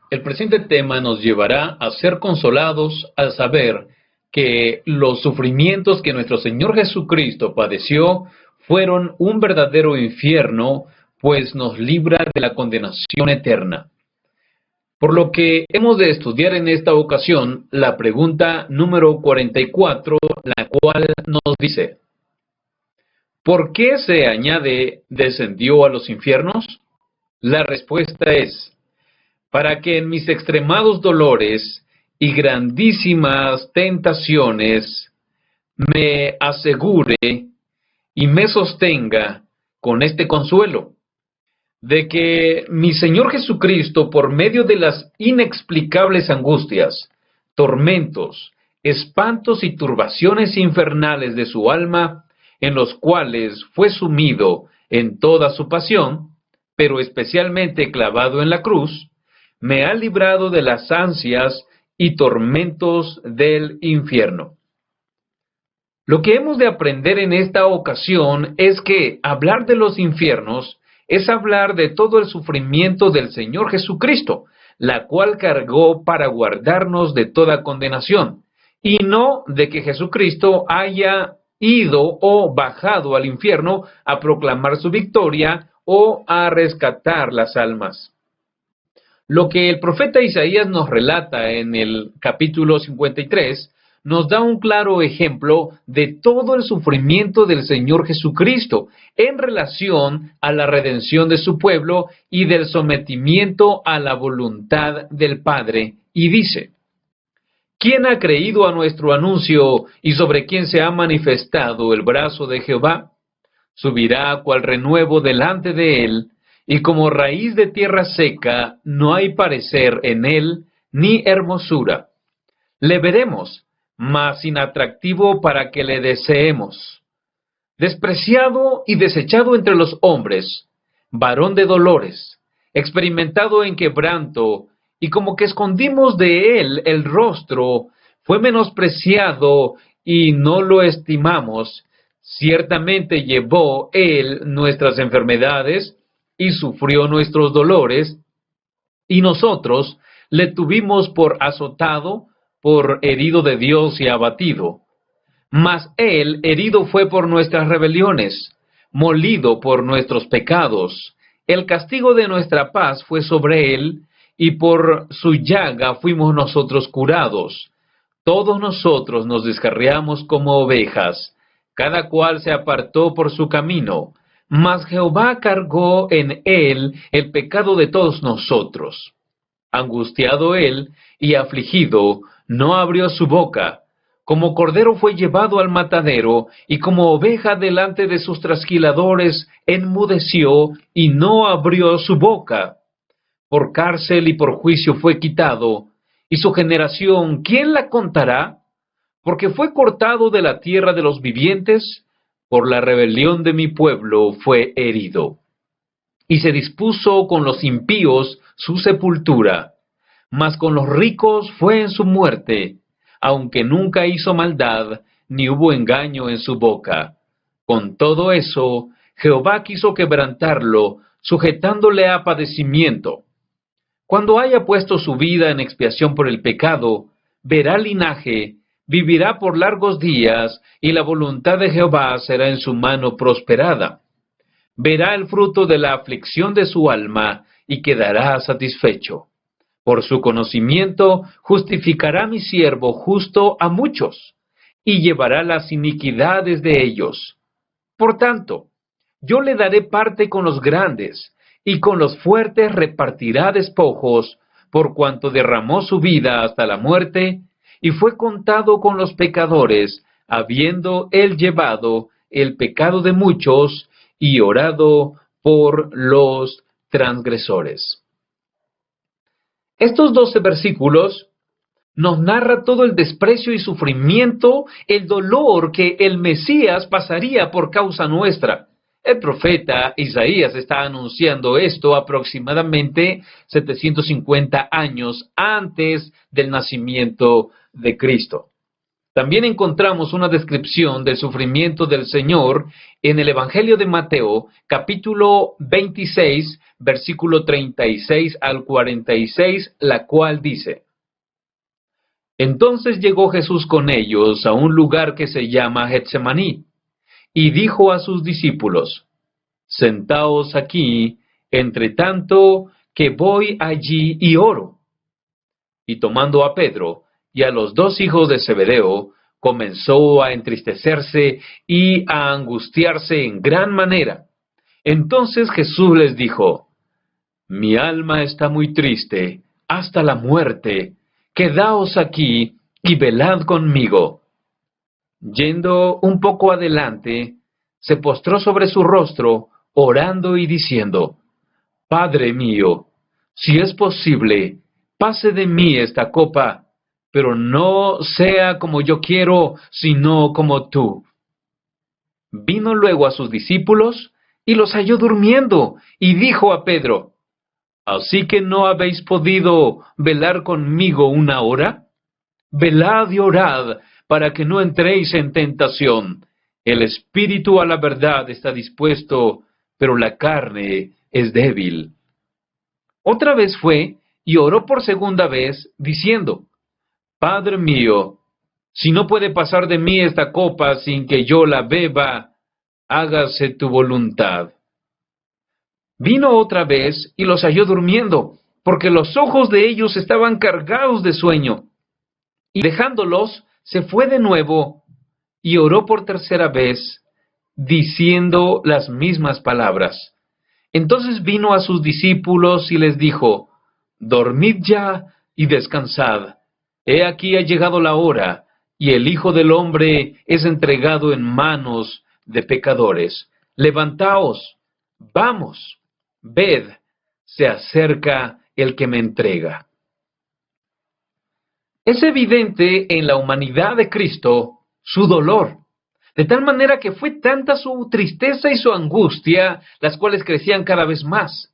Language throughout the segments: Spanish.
El presente tema nos llevará a ser consolados al saber que los sufrimientos que nuestro Señor Jesucristo padeció fueron un verdadero infierno, pues nos libra de la condenación eterna. Por lo que hemos de estudiar en esta ocasión la pregunta número 44, la cual nos dice: ¿por qué se añade descendió a los infiernos? La respuesta es: para que en mis extremados dolores y grandísimas tentaciones me asegure y me sostenga con este consuelo, de que mi Señor Jesucristo, por medio de las inexplicables angustias, tormentos, espantos y turbaciones infernales de su alma, en los cuales fue sumido en toda su pasión, pero especialmente clavado en la cruz, me ha librado de las ansias y tormentos del infierno. Lo que hemos de aprender en esta ocasión es que hablar de los infiernos es hablar de todo el sufrimiento del Señor Jesucristo, la cual cargó para guardarnos de toda condenación, y no de que Jesucristo haya ido o bajado al infierno a proclamar su victoria o a rescatar las almas. Lo que el profeta Isaías nos relata en el capítulo 53 nos da un claro ejemplo de todo el sufrimiento del Señor Jesucristo en relación a la redención de su pueblo y del sometimiento a la voluntad del Padre. Y dice: ¿quién ha creído a nuestro anuncio y sobre quién se ha manifestado el brazo de Jehová? Subirá cual renuevo delante de él, y como raíz de tierra seca, no hay parecer en él, ni hermosura. Le veremos, mas inatractivo para que le deseemos. Despreciado y desechado entre los hombres, varón de dolores, experimentado en quebranto, y como que escondimos de él el rostro, fue menospreciado y no lo estimamos. Ciertamente llevó él nuestras enfermedades y sufrió nuestros dolores, y nosotros le tuvimos por azotado, por herido de Dios y abatido. Mas él herido fue por nuestras rebeliones, molido por nuestros pecados. El castigo de nuestra paz fue sobre él, y por su llaga fuimos nosotros curados. Todos nosotros nos descarriamos como ovejas, cada cual se apartó por su camino, mas Jehová cargó en él el pecado de todos nosotros. Angustiado él y afligido, no abrió su boca. Como cordero fue llevado al matadero, y como oveja delante de sus trasquiladores enmudeció y no abrió su boca. Por cárcel y por juicio fue quitado, y su generación, ¿quién la contará? Porque fue cortado de la tierra de los vivientes, por la rebelión de mi pueblo fue herido. Y se dispuso con los impíos su sepultura, mas con los ricos fue en su muerte, aunque nunca hizo maldad, ni hubo engaño en su boca. Con todo eso, Jehová quiso quebrantarlo, sujetándole a padecimiento. Cuando haya puesto su vida en expiación por el pecado, verá linaje, vivirá por largos días, y la voluntad de Jehová será en su mano prosperada. Verá el fruto de la aflicción de su alma, y quedará satisfecho. Por su conocimiento justificará mi siervo justo a muchos, y llevará las iniquidades de ellos. Por tanto, yo le daré parte con los grandes, y con los fuertes repartirá despojos, por cuanto derramó su vida hasta la muerte, y fue contado con los pecadores, habiendo él llevado el pecado de muchos, y orado por los transgresores. Estos 12 versículos nos narra todo el desprecio y sufrimiento, el dolor que el Mesías pasaría por causa nuestra. El profeta Isaías está anunciando esto aproximadamente 750 años antes del nacimiento de Cristo. También encontramos una descripción del sufrimiento del Señor en el Evangelio de Mateo, capítulo 26, versículo 36 al 46, la cual dice: Entonces llegó Jesús con ellos a un lugar que se llama Getsemaní, y dijo a sus discípulos: Sentaos aquí, entre tanto que voy allí y oro. Y tomando a Pedro y a los dos hijos de Zebedeo, comenzó a entristecerse y a angustiarse en gran manera. Entonces Jesús les dijo: Mi alma está muy triste, hasta la muerte. Quedaos aquí y velad conmigo. Yendo un poco adelante, se postró sobre su rostro, orando y diciendo: Padre mío, si es posible, pase de mí esta copa, pero no sea como yo quiero, sino como tú. Vino luego a sus discípulos y los halló durmiendo, y dijo a Pedro: ¿Así que no habéis podido velar conmigo una hora? Velad y orad, para que no entréis en tentación. El espíritu a la verdad está dispuesto, pero la carne es débil. Otra vez fue y oró por segunda vez, diciendo: Padre mío, si no puede pasar de mí esta copa sin que yo la beba, hágase tu voluntad. Vino otra vez y los halló durmiendo, porque los ojos de ellos estaban cargados de sueño. Y dejándolos, se fue de nuevo y oró por tercera vez, diciendo las mismas palabras. Entonces vino a sus discípulos y les dijo: Dormid ya y descansad. He aquí ha llegado la hora, y el Hijo del Hombre es entregado en manos de pecadores. Levantaos, vamos, ved, se acerca el que me entrega. Es evidente en la humanidad de Cristo su dolor, de tal manera que fue tanta su tristeza y su angustia, las cuales crecían cada vez más,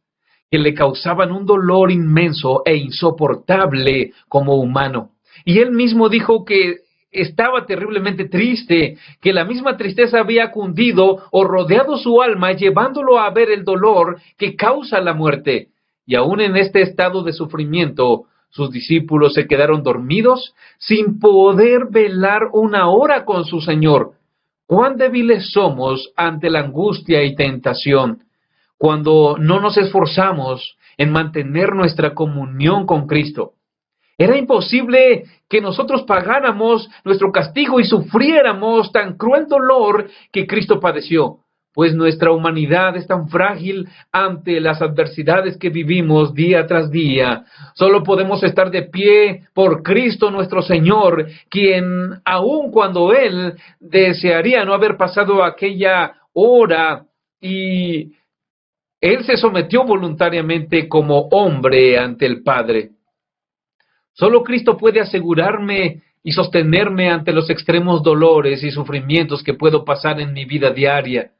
que le causaban un dolor inmenso e insoportable como humano. Y él mismo dijo que estaba terriblemente triste, que la misma tristeza había cundido o rodeado su alma, llevándolo a ver el dolor que causa la muerte. Y aún en este estado de sufrimiento, sus discípulos se quedaron dormidos sin poder velar una hora con su Señor. Cuán débiles somos ante la angustia y tentación, cuando no nos esforzamos en mantener nuestra comunión con Cristo. Era imposible que nosotros pagáramos nuestro castigo y sufriéramos tan cruel dolor que Cristo padeció, pues nuestra humanidad es tan frágil ante las adversidades que vivimos día tras día. Solo podemos estar de pie por Cristo nuestro Señor, quien, aun cuando Él desearía no haber pasado aquella hora, y Él se sometió voluntariamente como hombre ante el Padre. Solo Cristo puede asegurarme y sostenerme ante los extremos dolores y sufrimientos que puedo pasar en mi vida diaria,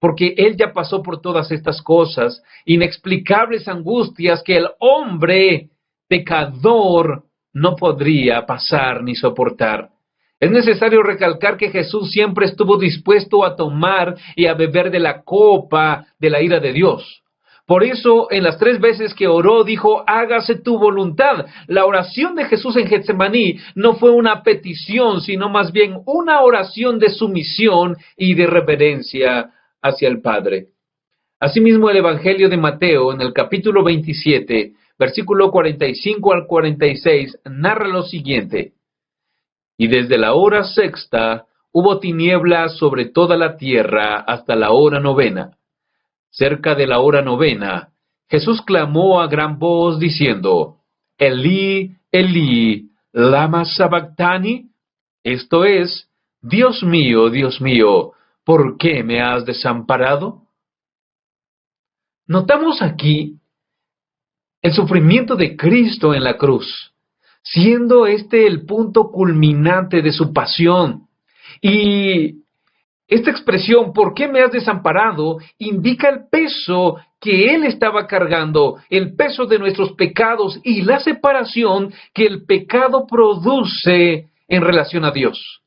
porque Él ya pasó por todas estas cosas, inexplicables angustias que el hombre pecador no podría pasar ni soportar. Es necesario recalcar que Jesús siempre estuvo dispuesto a tomar y a beber de la copa de la ira de Dios. Por eso, en las 3 veces que oró, dijo: hágase tu voluntad. La oración de Jesús en Getsemaní no fue una petición, sino más bien una oración de sumisión y de reverencia hacia el Padre. Asimismo, el Evangelio de Mateo, en el capítulo 27, versículo 45 al 46, narra lo siguiente: Y desde la hora sexta hubo tinieblas sobre toda la tierra hasta la hora novena. Cerca de la hora novena, Jesús clamó a gran voz diciendo: Elí, Elí, lama sabactani. Esto es: Dios mío, ¿por qué me has desamparado? Notamos aquí el sufrimiento de Cristo en la cruz, siendo este el punto culminante de su pasión. Y esta expresión, ¿por qué me has desamparado?, indica el peso que Él estaba cargando, el peso de nuestros pecados y la separación que el pecado produce en relación a Dios.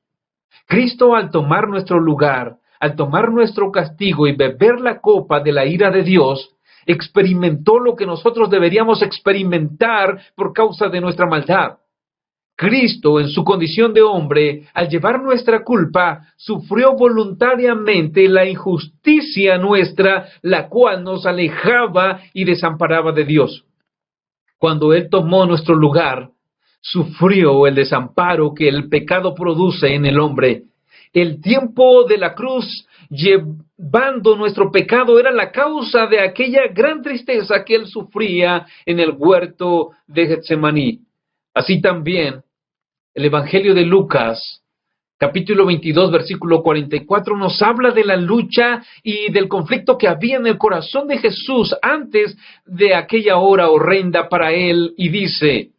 Cristo, al tomar nuestro lugar, al tomar nuestro castigo y beber la copa de la ira de Dios, experimentó lo que nosotros deberíamos experimentar por causa de nuestra maldad. Cristo, en su condición de hombre, al llevar nuestra culpa, sufrió voluntariamente la injusticia nuestra, la cual nos alejaba y desamparaba de Dios. Cuando Él tomó nuestro lugar, sufrió el desamparo que el pecado produce en el hombre. El tiempo de la cruz, llevando nuestro pecado, era la causa de aquella gran tristeza que Él sufría en el huerto de Getsemaní. Así también, el Evangelio de Lucas, capítulo 22, versículo 44, nos habla de la lucha y del conflicto que había en el corazón de Jesús antes de aquella hora horrenda para Él, y dice: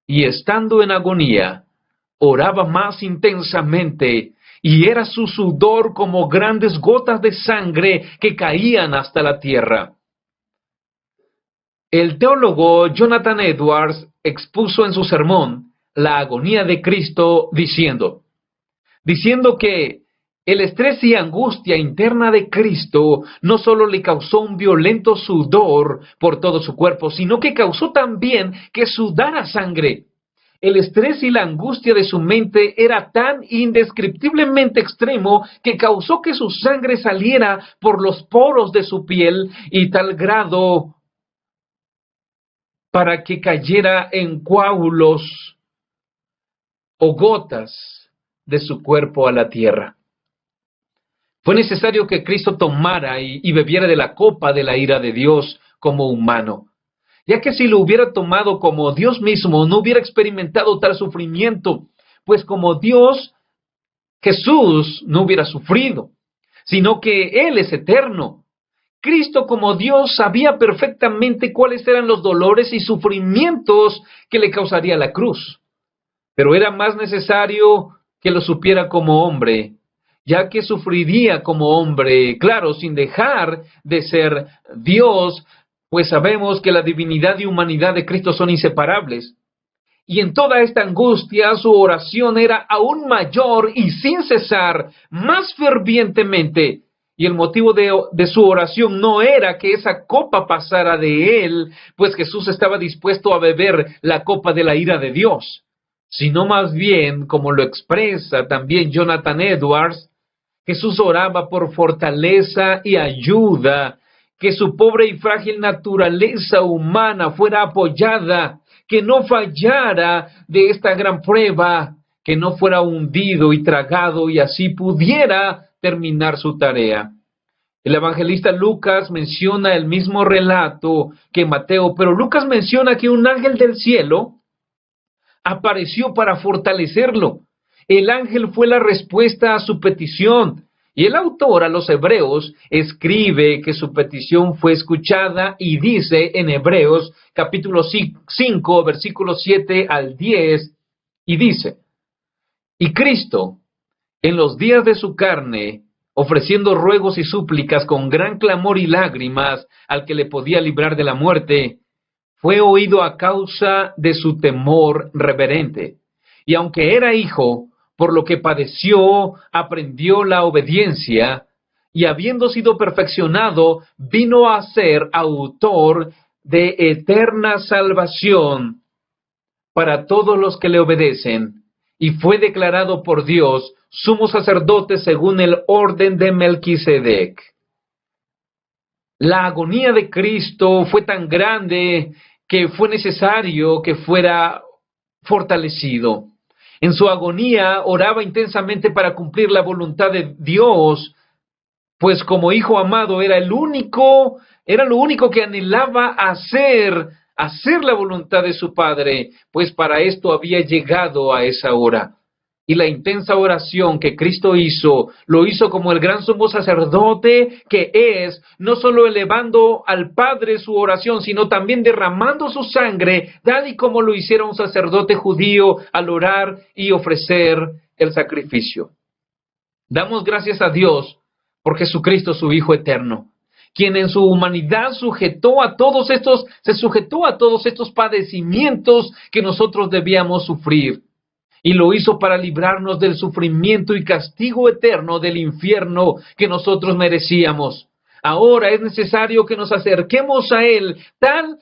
y estando en agonía, oraba más intensamente, y era su sudor como grandes gotas de sangre que caían hasta la tierra. El teólogo Jonathan Edwards expuso en su sermón la agonía de Cristo diciendo que el estrés y angustia interna de Cristo no solo le causó un violento sudor por todo su cuerpo, sino que causó también que sudara sangre. El estrés y la angustia de su mente era tan indescriptiblemente extremo que causó que su sangre saliera por los poros de su piel, y tal grado para que cayera en coágulos o gotas de su cuerpo a la tierra. Fue necesario que Cristo tomara y bebiera de la copa de la ira de Dios como humano, ya que si lo hubiera tomado como Dios mismo, no hubiera experimentado tal sufrimiento, pues como Dios, Jesús no hubiera sufrido, sino que Él es eterno. Cristo, como Dios, sabía perfectamente cuáles eran los dolores y sufrimientos que le causaría la cruz. Pero era más necesario que lo supiera como hombre, ya que sufriría como hombre, claro, sin dejar de ser Dios, pues sabemos que la divinidad y humanidad de Cristo son inseparables. Y en toda esta angustia, su oración era aún mayor y sin cesar, más fervientemente. Y el motivo de su oración no era que esa copa pasara de él, pues Jesús estaba dispuesto a beber la copa de la ira de Dios, sino más bien, como lo expresa también Jonathan Edwards, Jesús oraba por fortaleza y ayuda, que su pobre y frágil naturaleza humana fuera apoyada, que no fallara de esta gran prueba, que no fuera hundido y tragado, y así pudiera terminar su tarea. El evangelista Lucas menciona el mismo relato que Mateo, pero Lucas menciona que un ángel del cielo apareció para fortalecerlo. El ángel fue la respuesta a su petición, y el autor a los Hebreos escribe que su petición fue escuchada y dice en Hebreos capítulo 5, versículos 7 al 10, y dice: y Cristo, en los días de su carne, ofreciendo ruegos y súplicas con gran clamor y lágrimas al que le podía librar de la muerte, fue oído a causa de su temor reverente. Y aunque era hijo, por lo que padeció, aprendió la obediencia, y habiendo sido perfeccionado, vino a ser autor de eterna salvación para todos los que le obedecen, y fue declarado por Dios sumo sacerdote según el orden de Melquisedec. La agonía de Cristo fue tan grande que fue necesario que fuera fortalecido. En su agonía oraba intensamente para cumplir la voluntad de Dios, pues como hijo amado era lo único que anhelaba hacer la voluntad de su Padre, pues para esto había llegado a esa hora. Y la intensa oración que Cristo hizo, lo hizo como el gran sumo sacerdote que es, no solo elevando al Padre su oración, sino también derramando su sangre, tal y como lo hiciera un sacerdote judío al orar y ofrecer el sacrificio. Damos gracias a Dios por Jesucristo, su Hijo eterno, quien en su humanidad se sujetó a todos estos padecimientos que nosotros debíamos sufrir. y lo hizo para librarnos del sufrimiento y castigo eterno del infierno que nosotros merecíamos. Ahora es necesario que nos acerquemos a Él tal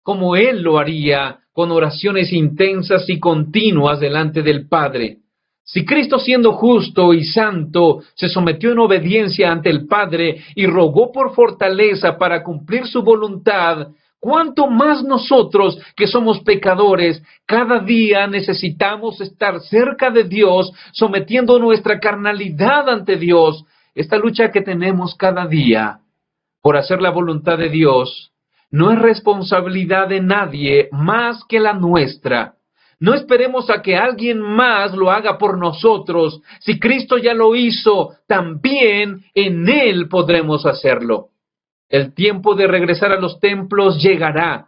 como Él lo haría, con oraciones intensas y continuas delante del Padre. Si Cristo, siendo justo y santo, se sometió en obediencia ante el Padre y rogó por fortaleza para cumplir su voluntad, ¿cuánto más nosotros, que somos pecadores, cada día necesitamos estar cerca de Dios, sometiendo nuestra carnalidad ante Dios? Esta lucha que tenemos cada día por hacer la voluntad de Dios no es responsabilidad de nadie más que la nuestra. No esperemos a que alguien más lo haga por nosotros. Si Cristo ya lo hizo, también en Él podremos hacerlo. El tiempo de regresar a los templos llegará,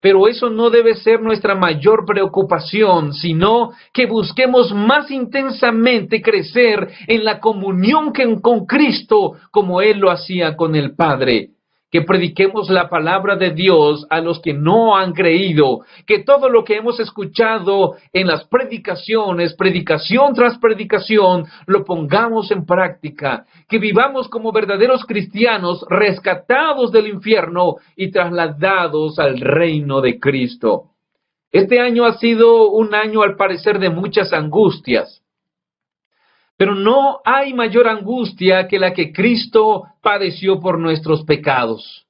pero eso no debe ser nuestra mayor preocupación, sino que busquemos más intensamente crecer en la comunión con Cristo, como Él lo hacía con el Padre. Que prediquemos la palabra de Dios a los que no han creído, que todo lo que hemos escuchado en las predicaciones, predicación tras predicación, lo pongamos en práctica, que vivamos como verdaderos cristianos rescatados del infierno y trasladados al reino de Cristo. Este año ha sido un año al parecer de muchas angustias. Pero no hay mayor angustia que la que Cristo padeció por nuestros pecados.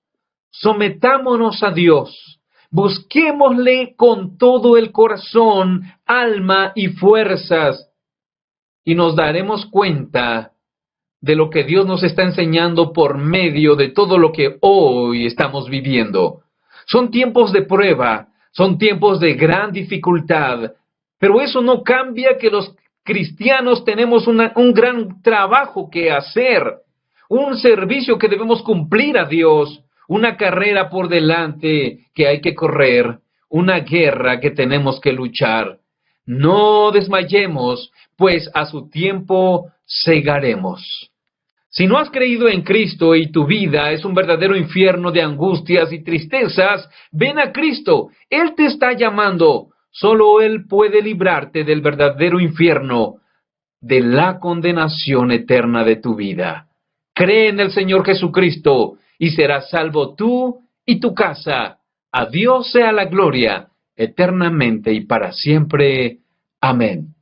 Sometámonos a Dios, busquémosle con todo el corazón, alma y fuerzas, y nos daremos cuenta de lo que Dios nos está enseñando por medio de todo lo que hoy estamos viviendo. Son tiempos de prueba, son tiempos de gran dificultad, pero eso no cambia que los cristianos tenemos un gran trabajo que hacer, un servicio que debemos cumplir a Dios, una carrera por delante que hay que correr, una guerra que tenemos que luchar. No desmayemos, pues a su tiempo segaremos. Si no has creído en Cristo y tu vida es un verdadero infierno de angustias y tristezas, ven a Cristo. Él te está llamando. Solo Él puede librarte del verdadero infierno, de la condenación eterna de tu vida. Cree en el Señor Jesucristo y serás salvo tú y tu casa. A Dios sea la gloria, eternamente y para siempre. Amén.